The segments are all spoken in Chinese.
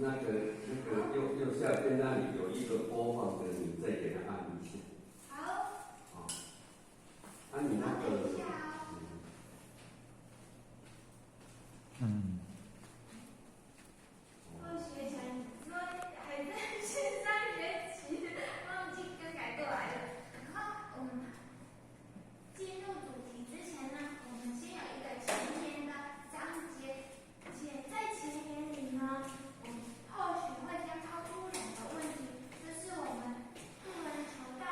右下边那里有一个播放的，你再给它按一下。好。好。按你那个。等一下哦。学成说还在线上学习，忘记更改过来了。然后我们进入主题之前呢，我们先有一个前言的章节，在前言里呢，我们或许会先抛出2个问题，就是我们入门求道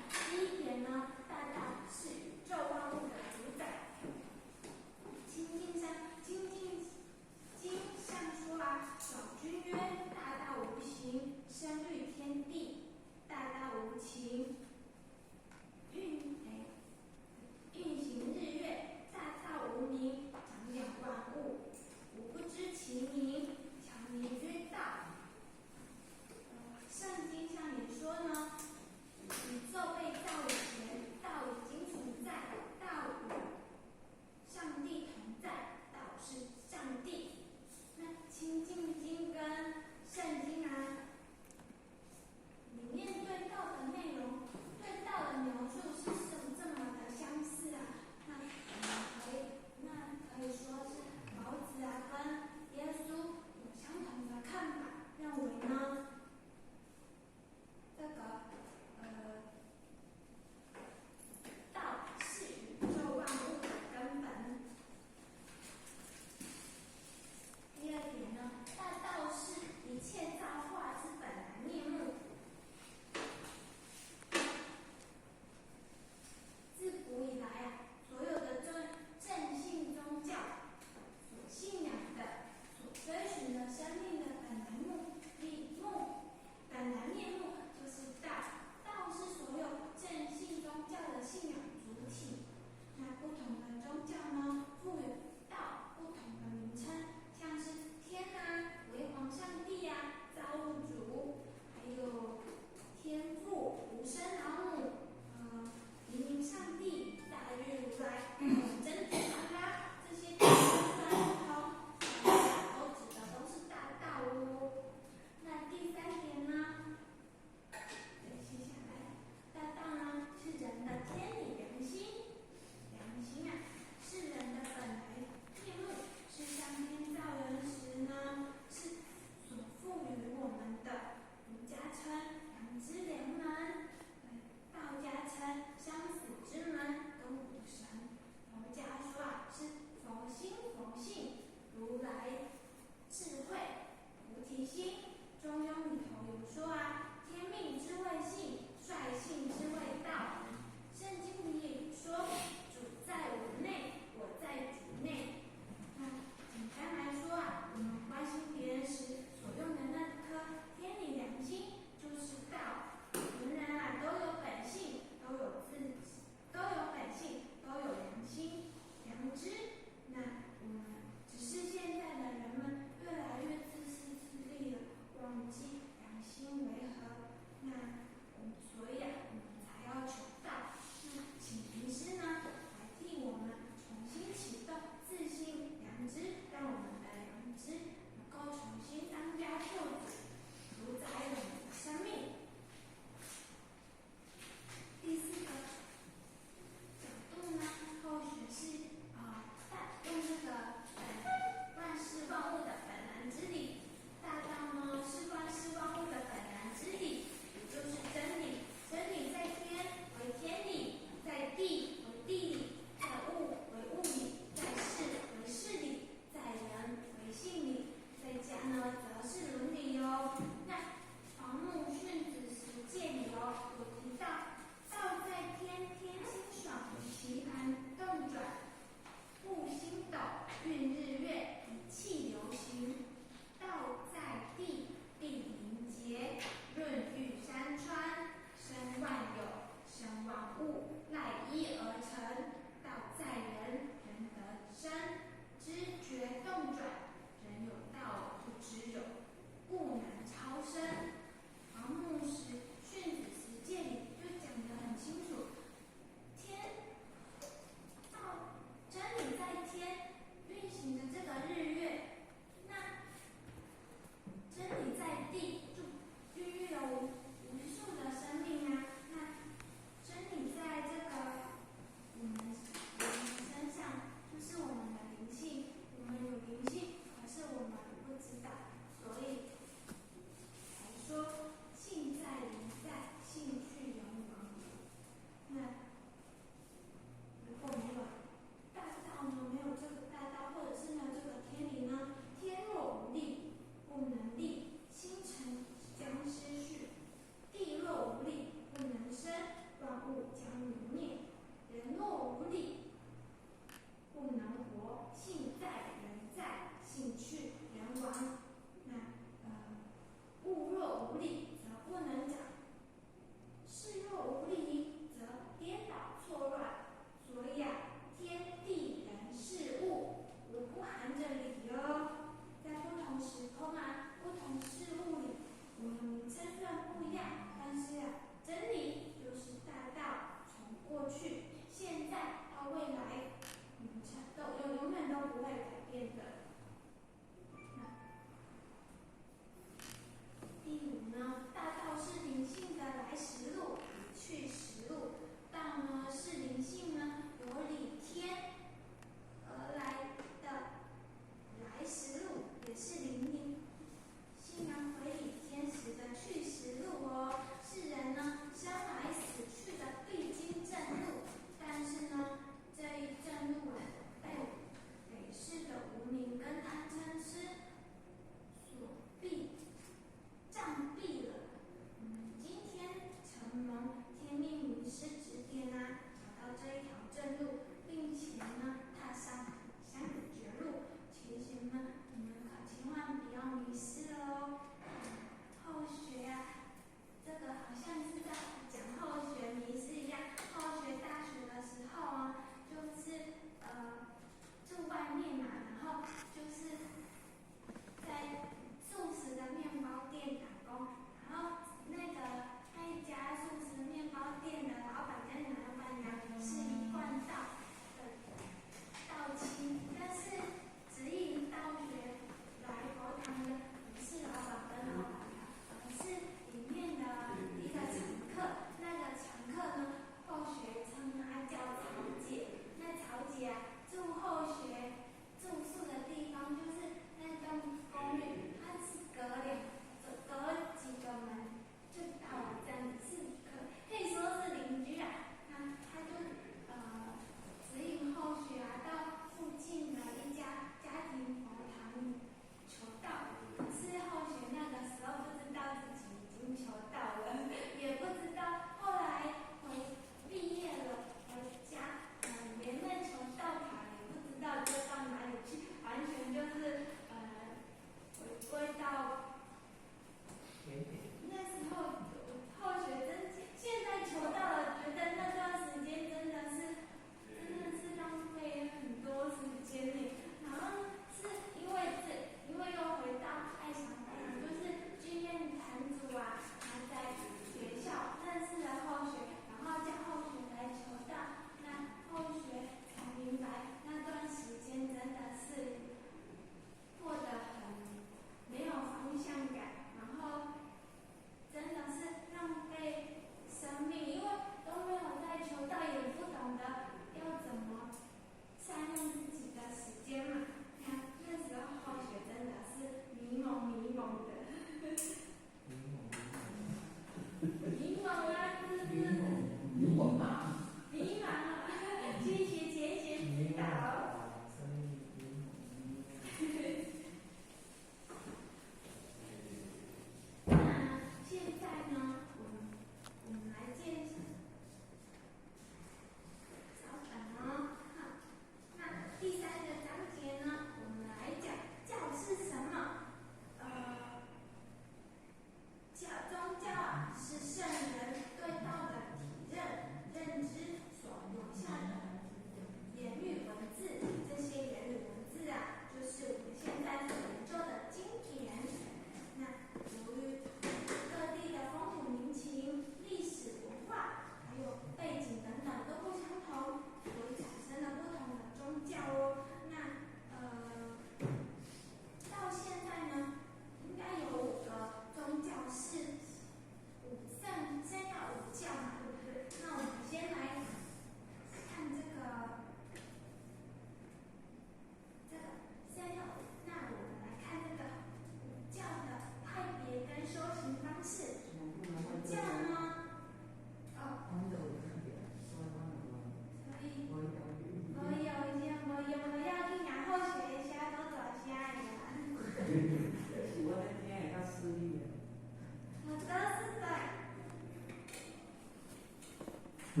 那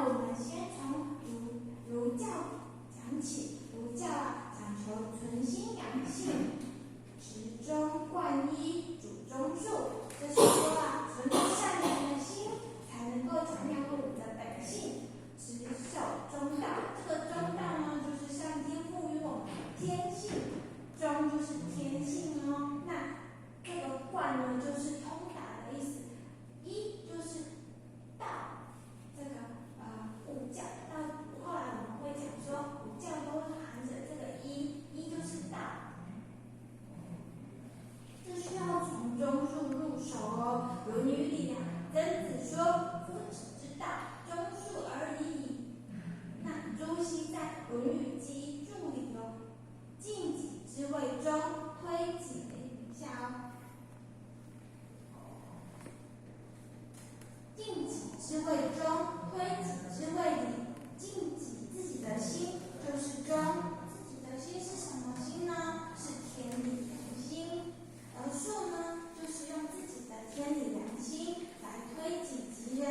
我们先从儒教讲起，儒教讲求存心养性，执中贯一，主中恕。就是说存着善良的心，才能够长养我们的本性，执守中道。这个中道呢，就是上天赋予我们的天性，中就是天性哦。那这个贯呢，就是通达的意思，一就是道。这个五教到后来我们会讲说，五教都含着这个一就是道。这需要从中恕入手哦。《论语》里曾子说：夫子之道，中恕而已矣。那朱熹在《论语集注》里有尽己之谓中，推己一下哦。尽己之谓中，推己之谓礼。尽己自己的心就是中，自己的心是什么心呢？是天理良心。而恕呢，就是用自己的天理良心来推己及人，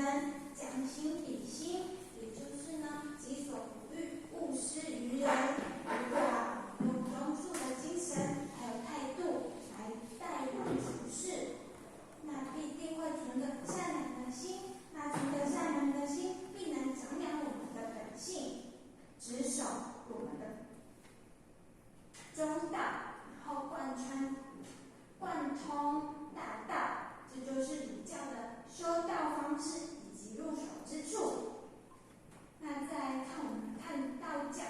将心比心，也就是呢，己所不欲，勿施于人。如果用中恕的精神还有态度来待人处事，那必定会存着善良的心。那存着善良的心，必能长养我们的本性，执守我们的中道，然后贯通大道。这就是儒教的修道方式以及入手之处。那再看道教，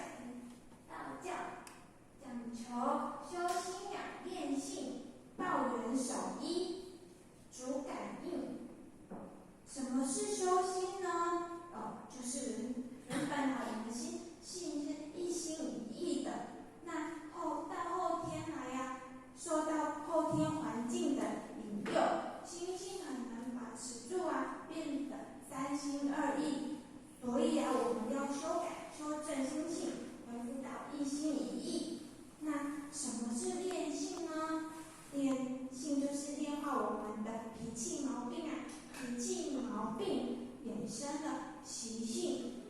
道教讲求修心养练性，抱元守一，主感应。什么是修心呢？就是原本我们的心是一心一意的，那到后天来受到后天环境的引诱，心性很难把持住变得三心二意。所以我们要修改修正心性，恢复到一心一意。那什么是练性呢？练性就是练化我们的脾气毛病脾气毛病衍生了习性，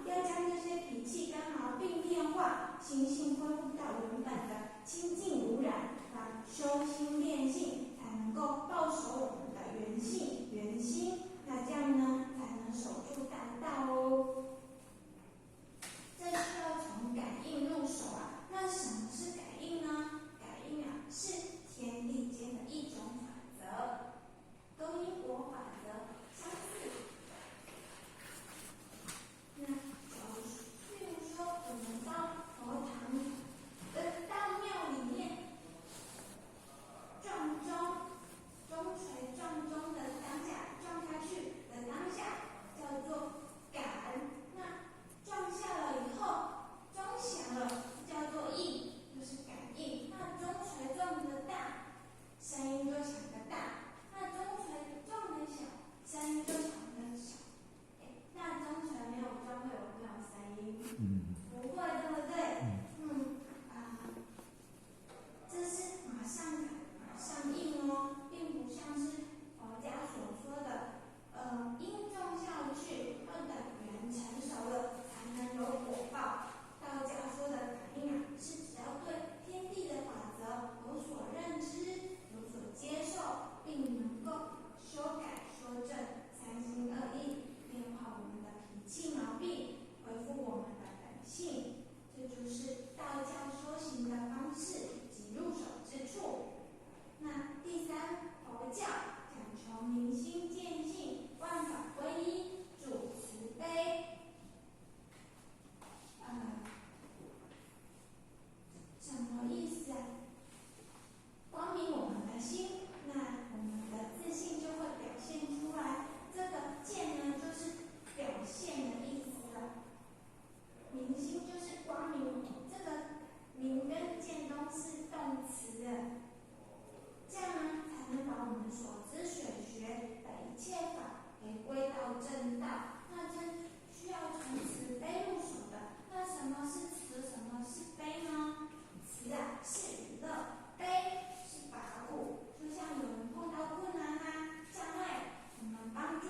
要将这些脾气跟毛病练化，心性恢复到原本的清净无染，修心练性才能够抱守我们的原性原心。那这样呢，才能守住大道哦。这需要从感应入手那什么是感应呢？感应是天地间的一种法则，跟因果法则相似。那譬如说，我们到佛堂到庙里面撞钟锤撞钟的当下，撞下去的当下叫做感。那撞下了以后，钟响了叫做应，就是感应。那钟锤撞得大，声音就响得大；那钟锤撞得小，声音就响得小。那钟锤没有撞会有没有声音？不会，对不对？这是马上感马上应哦，并不像是佛家所说的，因种下去，要等缘成熟了才能有果报。道家说的感应是只要对天地的法则有所认知、有所接受，并能够修改修正三心二意，变化我们的脾气毛病，恢复我们的本性。这就是道教修行的方式及入手之处。那第三，佛教讲求明心见性，万法归一，主慈悲。什么意思光明我们的心，那我们的自信就会表现出来。这个见呢，就是表现的意思了。明心就是光明，这个明跟见都是动词这样呢，才能把我们所知所学的一切法给归到正道。那这需要从慈悲入手的。那什么是慈，什么是悲呢？慈是娱乐，悲是拔苦。就像有人碰到困难障碍，我们帮助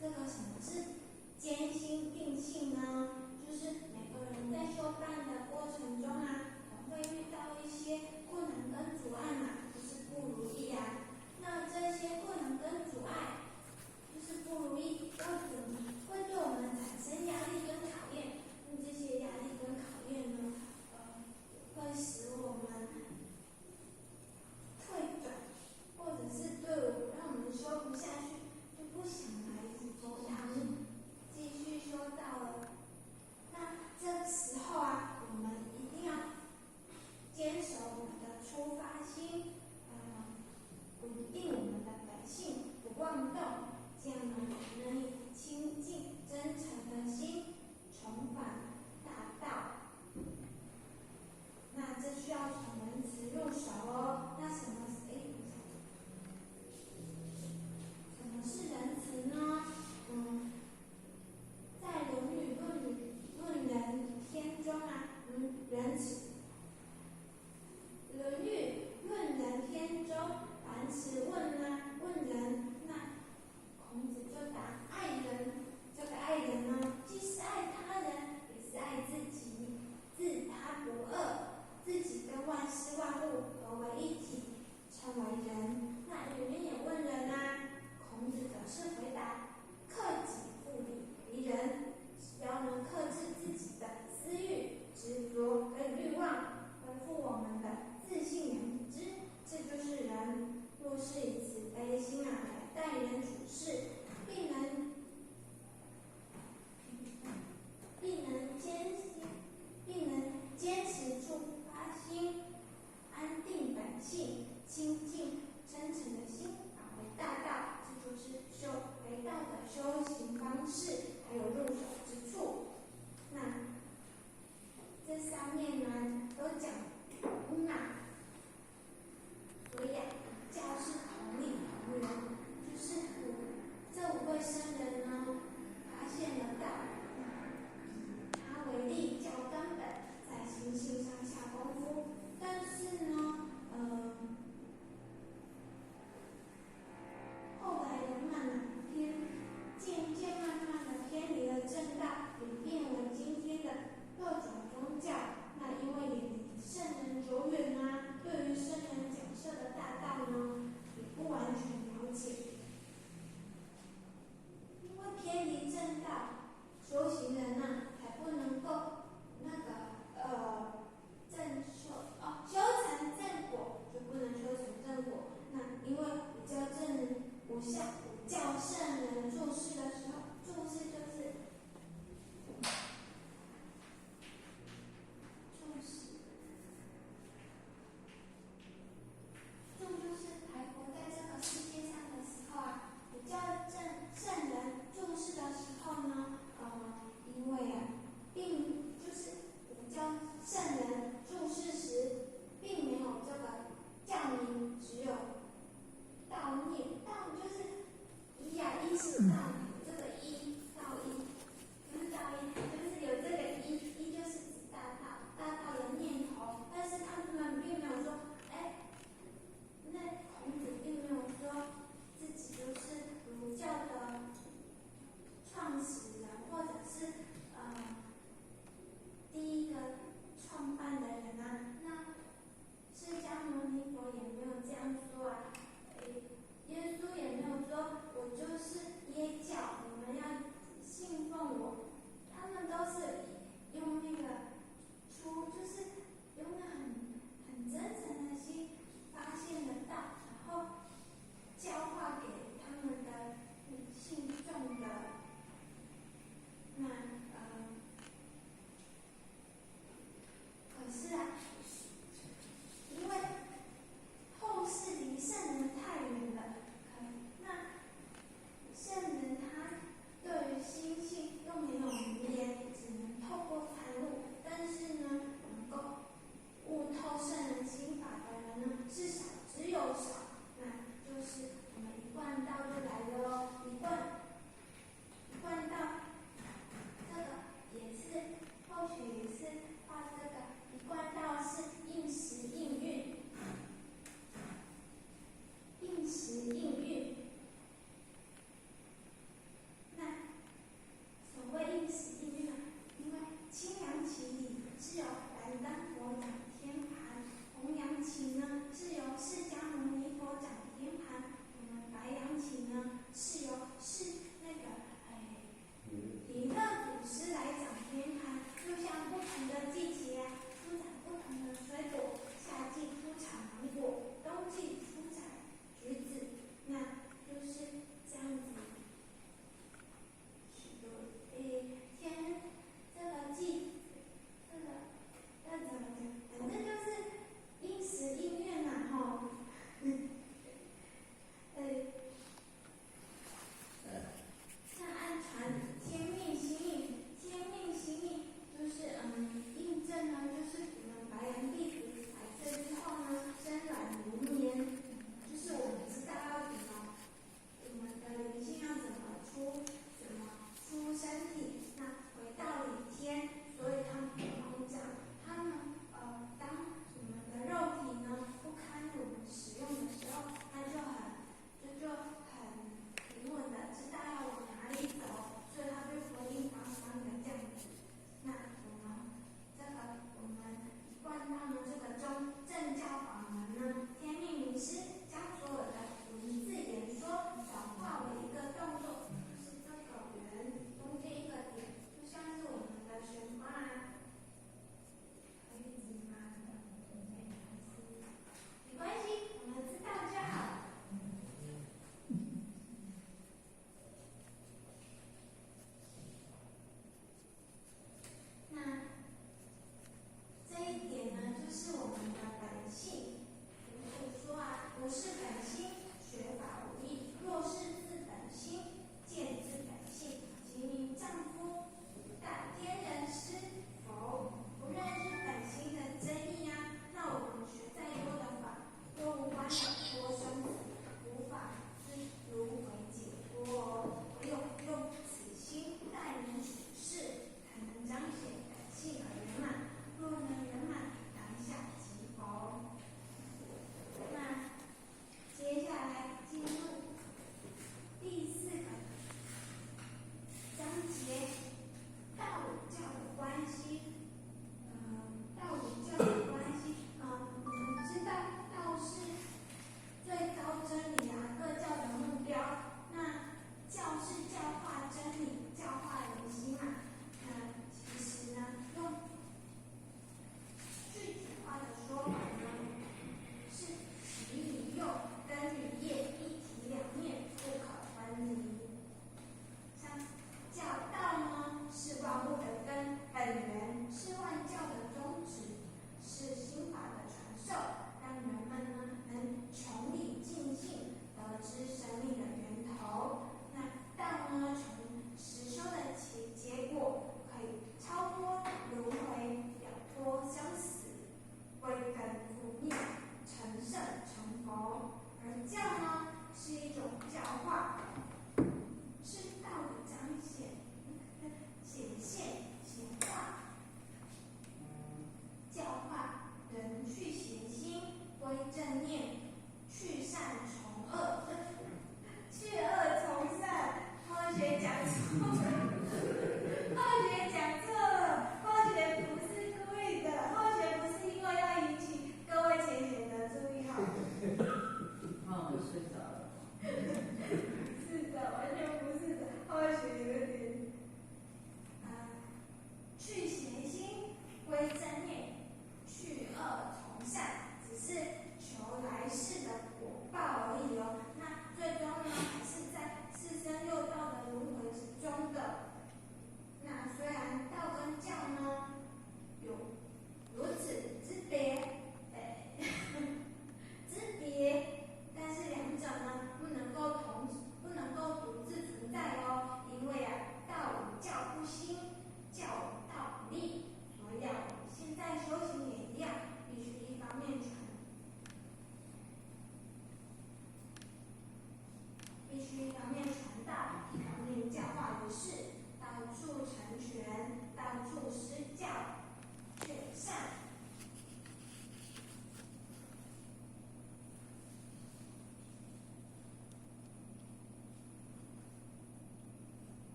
这个什么是坚心定性呢？就是每个人在修办的过程中啊，可能会遇到一些困难跟阻碍嘛，就是不如意啊。那这些困难跟阻碍，就是不如意，会对我们产生压力跟考验。那这些压力跟考验呢，会使我们退转，或者是让我们修不下去，就不想来佛堂继续修道了。那这时候啊，我们一定要坚守我们的出发心，稳定我们的本性，不妄动，这样呢，能以清净真诚的心重返大道。那这需要从仁慈入手哦。那什么是仁慈呢？在《论语论人篇》中啊，仁慈。《论语论人篇》中，樊迟问人，那孔子就答：爱人。这个爱人呢，既是爱他人，也是爱自己，自他不二，自己跟万事万物合为一体，称为仁。那有人也问人啊，孔子则是回答：克己复礼为仁。只要能克制自己的私欲、执着跟欲望，恢复我们的自信良知，这就是仁。若是以慈悲心来待人处事，并能坚持住发心，安定本性，清净真诚的心，返回大道。这就是回道的修行方式，还有入手之处。那这上面呢，都讲所以教是同理同源，就是这5位圣人呢，发现了道，他为立教根本，在心性上下功夫。但是呢，后来人们渐渐慢慢的偏离了正道，演变为今天的各种宗教。那因为远离圣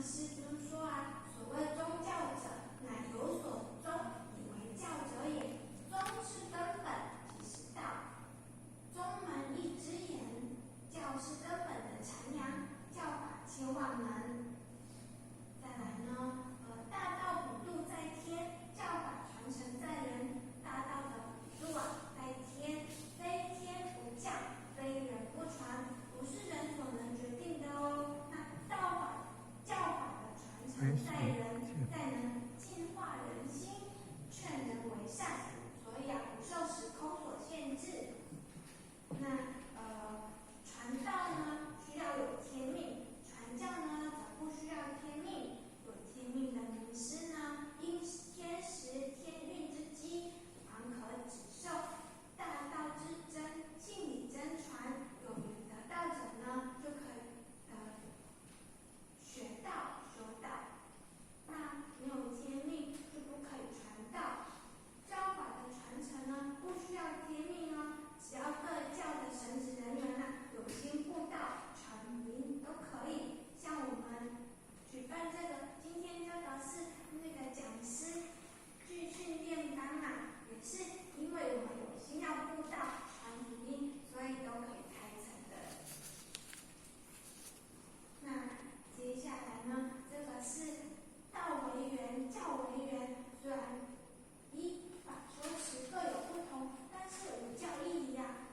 师尊说啊，所谓宗教者，乃有所宗，以为教者也。宗是根本，即是道。宗门一之言，教是根本的阐扬，教法千万门。再来呢，大道普渡在天，教法传承在人。大道的普渡啊，在天，非天不教，非人不传，不是人所能决定的哦。那道法、教法的传承在人，才能净化人心，劝人为善。所以啊，不受时空所限制。那传道呢，需要有天命；传教呢，则不需要天命。有天命的名师呢，因天时天运之机，方可指授大道之真，信理真传。有缘得道者呢，就可以学道修道。那没有天命，就不可以传道。教法的传承呢，不需要天命哦，只要各教的神职人员啊，有心布道传名都可以。像我们举办这个今天这个是那个讲师具训练班嘛，也是因为我们有心要布道传福音，所以都可以开成的。那接下来呢，这个是道为源，教为源，虽然依法说辞各有不同，但是五教义理啊，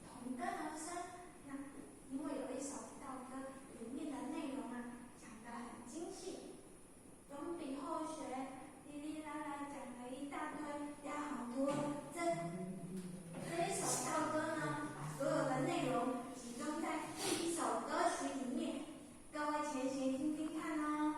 同根而生。那因为有一首道歌，里面的内容啊，讲得很精细，总比后学哩哩啦啦讲了一大堆要好多。这一首道歌呢，把所有的内容集中在一首歌曲里面，各位前贤听听看哦。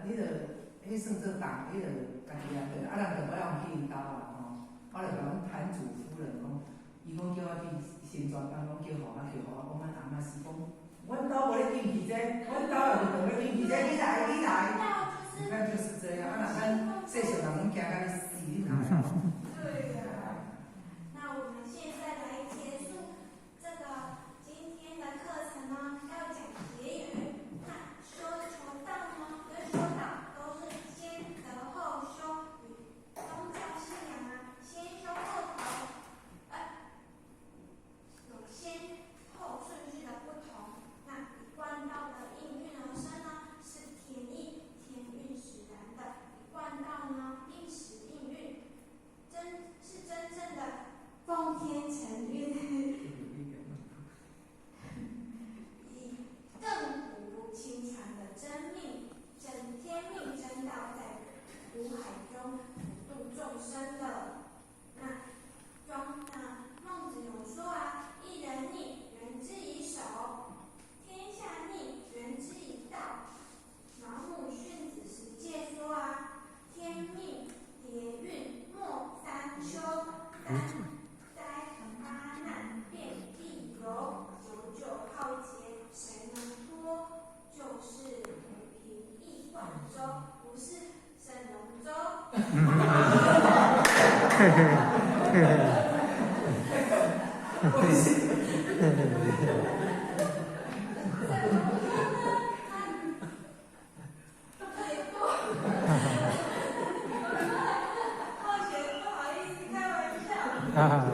迄个，迄算做党，迄个家己啊，对，啊，人就我用去因兜啦吼，我就甲阮摊主夫人讲，伊讲叫我去新庄办，讲叫互我，讲阮阿妈是讲，阮兜无咧禁忌这，阮兜也无咧禁忌这，你来，你来。你看就是这样，啊，那咱细小人拢惊甲你死，你哪来？对呀。那我们现在来结束这个今天的课程呢，要讲结缘。那修求道呢，跟修道都是先得后修，与宗教信仰啊，先修后得，有先后顺序的不同。那一贯道的应运而生呢，是天意。天运使然的，一贯道呢，应时应运，是真正的奉天承运，以亘古不侵传的真命、真天命真道，在苦海中普度众生的。孟子有说啊，一人逆，人之以手；天下逆，人之以道。毛姆训子十诫说啊，天命、叠运、莫三修，三灾八难遍地游，久久浩劫，谁能脱？就是普平易贯舟，不是神龙舟。啊。